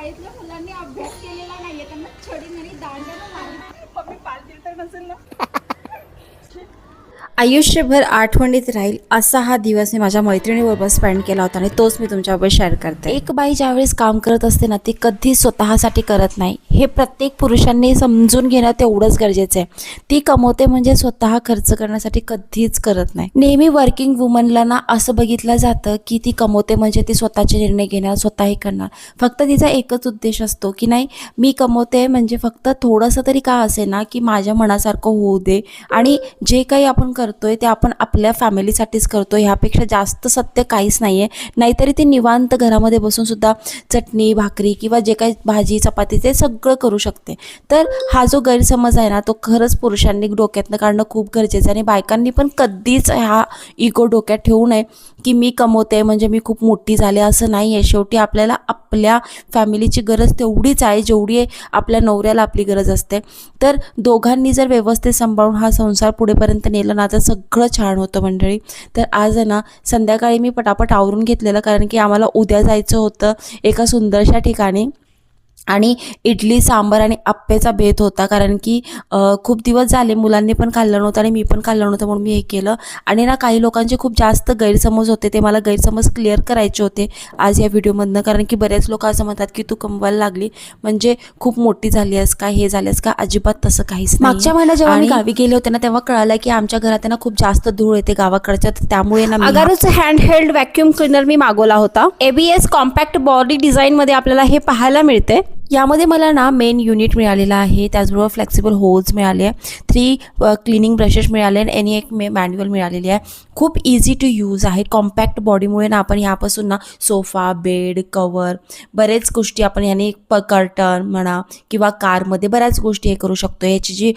शाळेतल्या मुलांनी अभ्यास केलेला नाहीये, त्यांना छडीने आणि दांड्याने मारलं. मम्मी पाळतील तर नसेल ना. आयुष्यभर आठवणीत राहील असा हा दिवस मी माझ्या मैत्रिणीबरोबर स्पेंड केला होता आणि तोच मी तुमच्याबरोबर शेअर करते. एक बाई ज्यावेळेस काम करत असते ना, ती कधीच स्वतःसाठी करत नाही. हे प्रत्येक पुरुषांनी समजून घेणं तेवढंच गरजेचं आहे. ती कमवते म्हणजे स्वतः खर्च करण्यासाठी कधीच करत नाही. नेहमी वर्किंग वुमनला ना असं बघितलं जातं की ती कमवते म्हणजे ती स्वतःचे निर्णय घेणार, स्वतःही करणार. फक्त तिचा एकच उद्देश असतो की नाही, मी कमवते म्हणजे फक्त थोडंसं तरी का असे ना की माझ्या मनासारखं होऊ दे, आणि जे काही आपण करतोय ते आपण आपल्या फॅमिलीसाठीच करतोय, ह्यापेक्षा जास्त सत्य काहीच नाही आहे. नाहीतरी ती निवांत घरामध्ये बसून सुद्धा चटणी भाकरी किंवा जे काही भाजी चपाती ते सगळं करू शकते. तर हा जो गैरसमज आहे ना, तो खरंच पुरुषांनी डोक्यातनं काढणं खूप गरजेचं आहे. आणि बायकांनी पण कधीच हा इगो डोक्यात ठेवू नये की मी कमवते म्हणजे मी खूप मोठी झाले, असं नाही आहे. शेवटी आपल्याला आपल्या फॅमिलीची गरज तेवढीच आहे जेवढी आपल्या नवऱ्याला आपली गरज असते. तर दोघांनी जर व्यवस्थित सांभाळून हा संसार पुढेपर्यंत नेला ना, तर सगळं छान होतं मंडळी. तर आज आहे ना, संध्याकाळी मी पटापट आवरून घेतलेलं, कारण की आम्हाला उद्या जायचं होतं एका सुंदरशा ठिकाणी. आणि इडली सांबार आणि आप्पेचा बेत होता, कारण की खूप दिवस झाले मुलांनी पण खाल्लं नव्हतं आणि मी पण खाल्लं नव्हतं, म्हणून मी हे केलं. आणि ना काही लोकांचे खूप जास्त गैरसमज होते, ते मला गैरसमज क्लिअर करायचे होते आज या व्हिडिओमधनं. कारण की बरेच लोक असं म्हणतात की तू कमवायला लागली म्हणजे खूप मोठी झाली आहेस का, हे झालेस का. अजिबात तसं काहीच नाही. मागच्या महिन्यात जेव्हा मी गावी गेले होते ना, तेव्हा कळालं की आमच्या घरात ना खूप जास्त धूळ येते गावाकडच्या, त्यामुळे ना अगारोचा हँडहेल्ड व्हॅक्यूम क्लीनर मी मागवला होता. ABS कॉम्पॅक्ट बॉडी डिझाईनमध्ये आपल्याला हे पाहायला मिळते. यामध्ये मला ना मेन युनिट मिळालेलं आहे, त्याचबरोबर फ्लेक्सिबल होल्स मिळाले, 3 क्लिनिंग ब्रशेस मिळाले आणि एक मॅन्युअल मिळालेली आहे. खूप इझी टू यूज आहे. कॉम्पॅक्ट बॉडीमुळे ना आपण यापासून ना सोफा, बेड, कवर, बरेच गोष्टी आपण याने कर्टन म्हणा किंवा कारमध्ये बऱ्याच गोष्टी हे करू शकतो. याची जी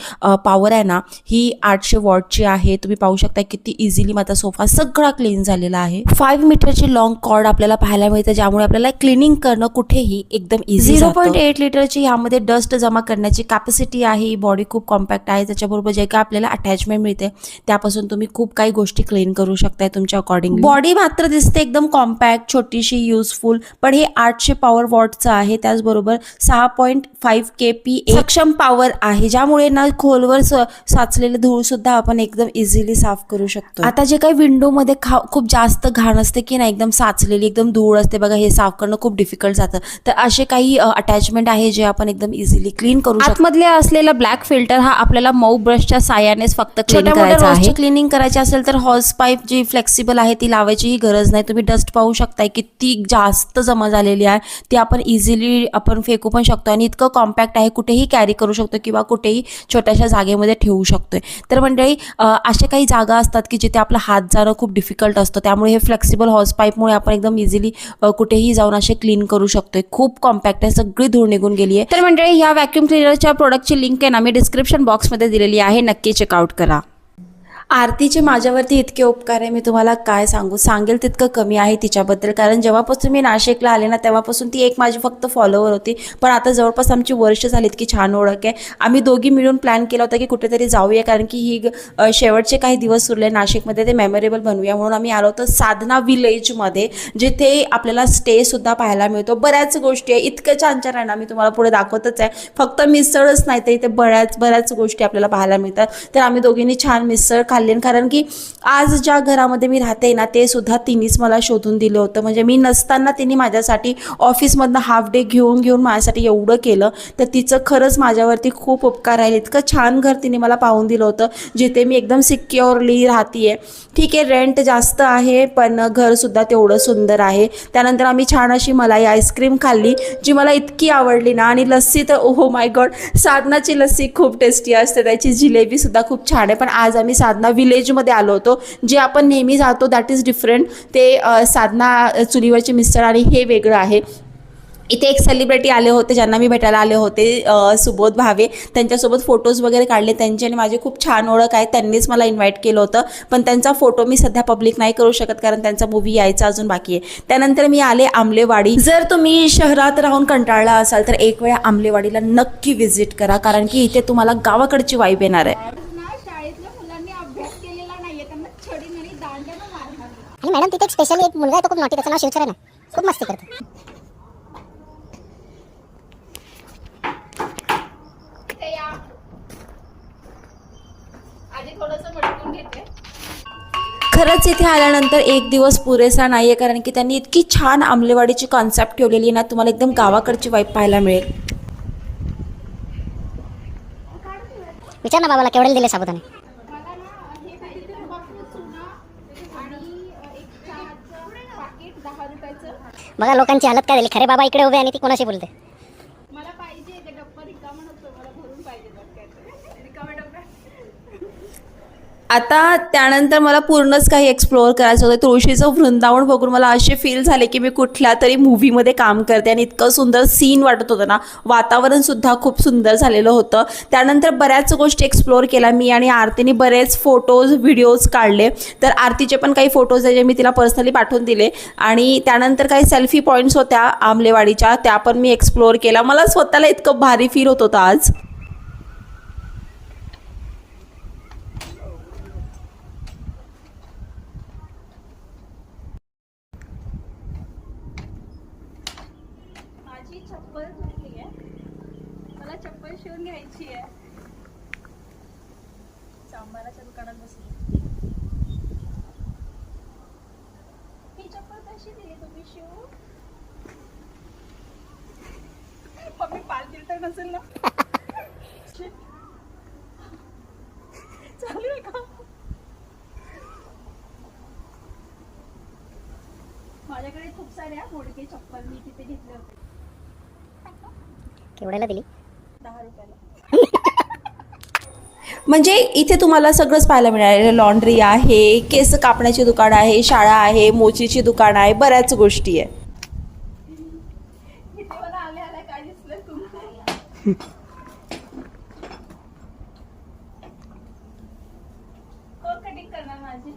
पॉवर आहे ना, ही 800 वॉटची आहे. तुम्ही पाहू शकता किती इझिली माझा सोफा सगळा क्लीन झालेला आहे. 5 मीटरची लॉंग कॉर्ड आपल्याला पाहायला मिळते, ज्यामुळे आपल्याला क्लिनिंग करणं कुठेही एकदम इझी. 0.8 लिटरची यामध्ये डस्ट जमा करण्याची कॅपॅसिटी आहे. ही बॉडी खूप कॉम्पॅक्ट आहे. त्याच्याबरोबर जे काय आपल्याला अटॅचमेंट मिळते त्यापासून तुम्ही खूप काही गोष्टी क्लीन करू शकताय तुमच्या अकॉर्डिंगली. बॉडी मात्र दिसते एकदम कॉम्पॅक्ट, छोटीशी, युजफुल, पण हे 800 पॉवर वॉटचं आहे. त्याचबरोबर 6.5 kPa सक्षम पॉवर आहे, ज्यामुळे ना खोलवर साचलेले धूळ सुद्धा आपण एकदम इझिली साफ करू शकतो. आता जे काही विंडोमध्ये खूप जास्त घाण असते की नाही, एकदम साचलेली एकदम धूळ असते बघा, हे साफ करणं खूप डिफिकल्ट जातं. तर असे काही अटॅचमेंट आहे जे आपण एकदम इझिली क्लीन करू शकतो. आतमधले असलेला ब्लॅक फिल्टर हा आपल्याला मऊ ब्रशच्या साह्यानेच फक्त क्लीन करायचा आहे. क्लिनिंग करायची असेल तर हॉर्स पाईप जी फ्लेक्सिबल आहे ती लावायचीही गरज नाही. तुम्ही डस्ट पाहू शकताय किती जास्त जमा झालेली आहे, ती आपण इझिली आपण फेकू पण शकतो. आणि इतकं कॉम्पॅक्ट आहे, कुठेही कॅरी करू शकतो किंवा कुठेही छोट्याशा जागेमध्ये ठेवू शकतोय. तर मंडळी, अशा काही जागा असतात की जिथे आपला हात जाणं खूप डिफिकल्ट असतं, त्यामुळे हे फ्लेक्सिबल हॉर्स पाईपमुळे आपण एकदम इझिली कुठेही जाऊन असे क्लीन करू शकतोय. खूप कॉम्पॅक्ट आहे, सगळी धूळ निघून गेली आहे. तर मंडळी, ह्या व्हॅक्यूम क्लीनरच्या प्रोडक्टची लिंक आहे ना, मी डिस्क्रिप्शन बॉक्समध्ये दिलेली आहे, नक्की चेकआउट करा. आरतीचे माझ्यावरती इतके उपकार आहे, मी तुम्हाला काय सांगेल तितकं कमी आहे तिच्याबद्दल. कारण जेव्हापासून मी नाशिकला आले ना, तेव्हापासून ती एक माझी फक्त फॉलोवर होती, पण आता जवळपास आमची वर्ष झाली, इतकी छान ओळख आहे. आम्ही दोघी मिळून प्लॅन केला होता की कुठेतरी जाऊया, कारण की ही शेवटचे काही दिवस उरले नाशिकमध्ये, ते मेमोरेबल बनवूया म्हणून आम्ही आलो होतो साधना विलेजमध्ये, जिथे आपल्याला स्टेसुद्धा पाहायला मिळतो. बऱ्याच गोष्टी आहे, इतकं छान छान आहे ना, मी तुम्हाला पुढे दाखवतच आहे. फक्त मिसळच नाही तर इथे बऱ्याच गोष्टी आपल्याला पाहायला मिळतात. तर आम्ही दोघींनी छान मिसळ खाल्ली, कारण की आज ज्या घरामध्ये मी राहते ना, ते सुद्धा तिनेच मला शोधून दिलं होतं. म्हणजे मी नसताना तिने माझ्यासाठी ऑफिसमधनं हाफ डे घेऊन माझ्यासाठी एवढं केलं. तर तिचं खरंच माझ्यावरती खूप उपकार आहे. इतकं छान घर तिने मला पाहून दिलं होतं, जिथे मी एकदम सिक्युअरली राहतीये. ठीक आहे, रेंट जास्त आहे, पण घरसुद्धा तेवढं सुंदर आहे. त्यानंतर आम्ही छान अशी मलाई आईस्क्रीम खाल्ली, जी मला इतकी आवडली ना. आणि लस्सी तर ओहो माय गॉड, साधनाची लस्सी खूप टेस्टी असते, त्याची जिलेबीसुद्धा खूप छान आहे. पण आज आम्ही साधना विलेजमध्ये आलो होतो, जे आपण नेहमी जातो दॅट इज डिफरंट. ते साधना चुलीवरची मिसळ आणि हे वेगळं आहे. इथे एक सेलिब्रिटी आले होते, ज्यांना मी भेटायला आले होते, सुबोध भावे. त्यांच्यासोबत फोटोज वगैरे काढले. त्यांची आणि माझी खूप छान ओळख आहे. त्यांनीच मला इन्व्हाइट केलं होतं, पण त्यांचा फोटो मी सध्या पब्लिक नाही करू शकत, कारण त्यांचा मूवी यायचा अजून बाकी आहे. त्यानंतर मी आले आंबलेवाडी. जर तुम्ही शहरात राहून कंटाळला असाल तर एक वेळा आंबलेवाडीला नक्की व्हिजिट करा, कारण की इथे तुम्हाला गावाकडची वाईब येणार आहे. शाळेतल्या मुलांनी अभ्यास केलेला नाहीये, त्यांना छडीने आणि दांड्याने मारणार. आणि मॅडम, तिथे एक स्पेशली एक मुलगा आहे, तो खूप नॉटी, त्याचं नाव शिवचरण आहे, खूप मस्ती करतो. खरंच इथे आल्यानंतर एक दिवस पुरेसा नाही आहे, कारण की त्यांनी इतकी छान आंबलेवाडीची कॉन्सेप्ट ठेवलेली आहे ना, तुम्हाला एकदम गावाकडची वाईब पाहायला मिळेल. विचार ना बाबाला केवढे दिले साबुदाणे. बघा लोकांची हालत काय झाली. खरे बाबा इकडे उभे आणि ती कोणाशी बोलते. आता त्यानंतर मला पूर्णच काही एक्सप्लोअर करायचं होतं. तुळशीचं वृंदावन बघून मला असे फील झाले की मी कुठल्या तरी मूव्हीमध्ये काम करते आणि इतकं सुंदर सीन वाटत होतं ना. वातावरणसुद्धा खूप सुंदर झालेलं होतं. त्यानंतर बऱ्याच गोष्टी एक्सप्लोअर केल्या मी आणि आरतीने बरेच फोटोज व्हिडिओज काढले. तर आरतीचे पण काही फोटोज आहे जे मी तिला पर्सनली पाठवून दिले आणि त्यानंतर काही सेल्फी पॉईंट्स होत्या आंबलेवाडीच्या, त्या पण मी एक्सप्लोअर केल्या. मला स्वतःला इतकं भारी फील होत होतं आज. माझी चप्पल तुटली आहे, मला चप्पल शिवून घ्यायची आहे. सांबाराच्या दुकानात बसली. ही चप्पल कशी दिली तुम्ही शिवून? मी पाळतील तर नसेल ना. चालू आहे का? माझ्याकडे खूप साऱ्या मोडके चप्पल मी तिथे घेतले होते. केवढ्याला दिली? 10 रुपयाला. म्हणजे इथे तुम्हाला सगळंच पाहायला मिळालं. लॉन्ड्री आहे, केस कापण्याची दुकान आहे, शाळा आहे, मोचीची दुकान आहे, बऱ्याच गोष्टी आहे. इथे मला आले आले काय दिसलं तुम्हाला? कोण कटिंग करणार माझी?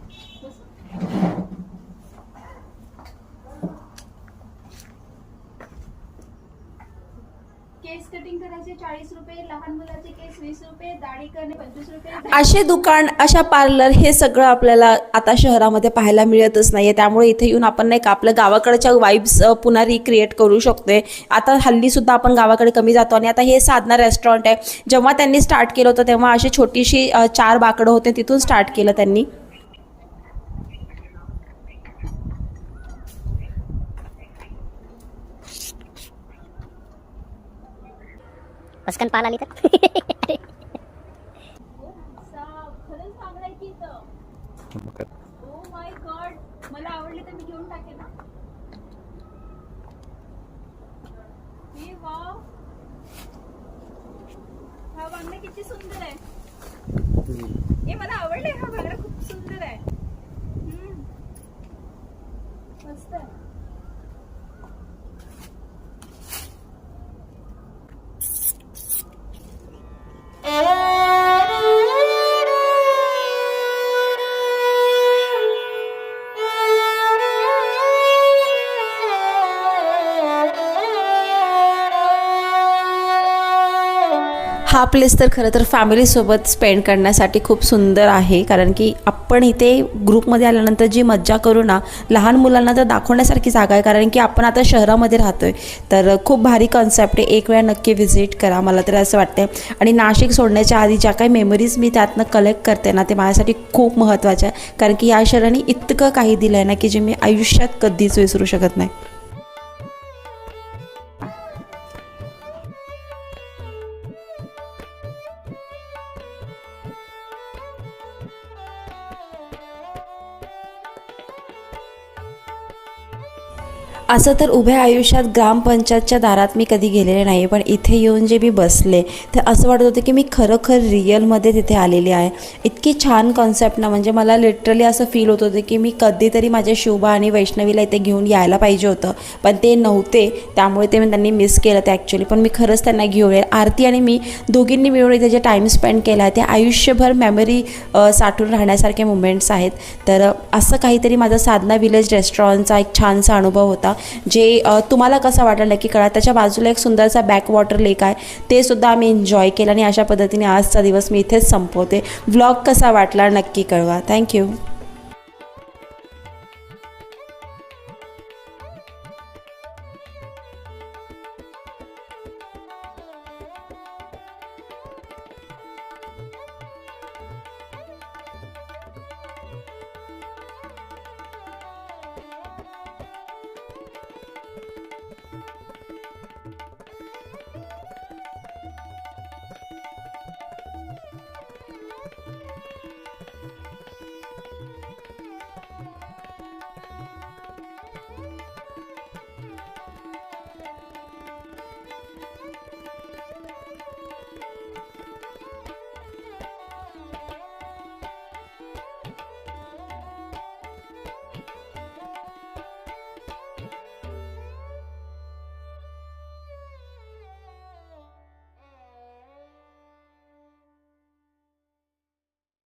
केस कटिंग करायचे 40 रुपये, लहान मुलाचे केस 20 रुपये, दाढी करणे 25 रुपये. असे दुकान, अशा पार्लर, हे सगळं आपल्याला आता शहरामध्ये पाहायला मिळतच नाही आहे. त्यामुळे इथे येऊन आपण नाही का आपल्या गावाकडच्या वाईब्स पुन्हा रिक्रिएट करू शकतोय. आता हल्लीसुद्धा आपण गावाकडे कमी जातो आणि आता हे साधना रेस्टॉरंट आहे. जेव्हा त्यांनी स्टार्ट केलं होतं तेव्हा अशी छोटीशी 4 बाकडं होते, तिथून स्टार्ट केलं त्यांनी. पस्कन पाल आली तर. खरंच चांगलं आहे की इथं. ओ माय गॉड, मला आवडले तर मी घेऊन टाकेन ना. हे वाव, हा बांगडा किती सुंदर आहे. हे मला आवडले. हा बांगडा खूप सुंदर आहे. मस्त आहे. हा प्लेस तर खरं तर फॅमिलीसोबत स्पेंड करण्यासाठी खूप सुंदर आहे, कारण की आपण इथे ग्रुपमध्ये आल्यानंतर जी मज्जा करू ना, लहान मुलांना तर दाखवण्यासारखी जागा आहे. कारण की आपण आता शहरामध्ये राहतो आहे, तर खूप भारी कॉन्सेप्ट आहे. एक वेळा नक्की व्हिजिट करा, मला तर असं वाटतं. आणि नाशिक सोडण्याच्या आधी ज्या काही मेमरीज मी त्यातनं कलेक्ट करते ना, ते माझ्यासाठी खूप महत्त्वाचं आहे. कारण की या शहराने इतकं काही दिलं आहे ना, की जे मी आयुष्यात कधीच विसरू शकत नाही. असं तर उभ्या आयुष्यात ग्रामपंचायतच्या दारात मी कधी गेलेले नाही, पण इथे येऊन जे मी बसले तर असं वाटत होतं की मी खरोखर रिअलमध्ये तिथे आलेली आहे. इतकी छान कॉन्सेप्ट ना, म्हणजे मला लिटरली असं फील होत होतं की मी कधीतरी माझ्या शुभा आणि वैष्णवीला इथे घेऊन यायला पाहिजे होतं, पण ते नव्हते. त्यामुळे ते त्यांनी मिस केलं ते ॲक्च्युली. पण मी खरंच त्यांना घेऊन येईल. आरती आणि मी दोघींनी मिळून इथे जे टाईम स्पेंड केला आहे ते आयुष्यभर मेमरी साठून राहण्यासारखे मुमेंट्स आहेत. तर असं काहीतरी माझा साधना विलेज रेस्टॉरंटचा एक छानसा अनुभव होता, जे तुम्हाला कसं वाटलं नक्की कळा. त्याच्या बाजूला एक सुंदरसा बॅकवॉटर लेक आहे, ते सुद्धा आम्ही एन्जॉय केलं. आणि अशा पद्धतीने आजचा दिवस मी इथेच संपवते. व्लॉग कसा वाटला नक्की कळवा. थँक्यू.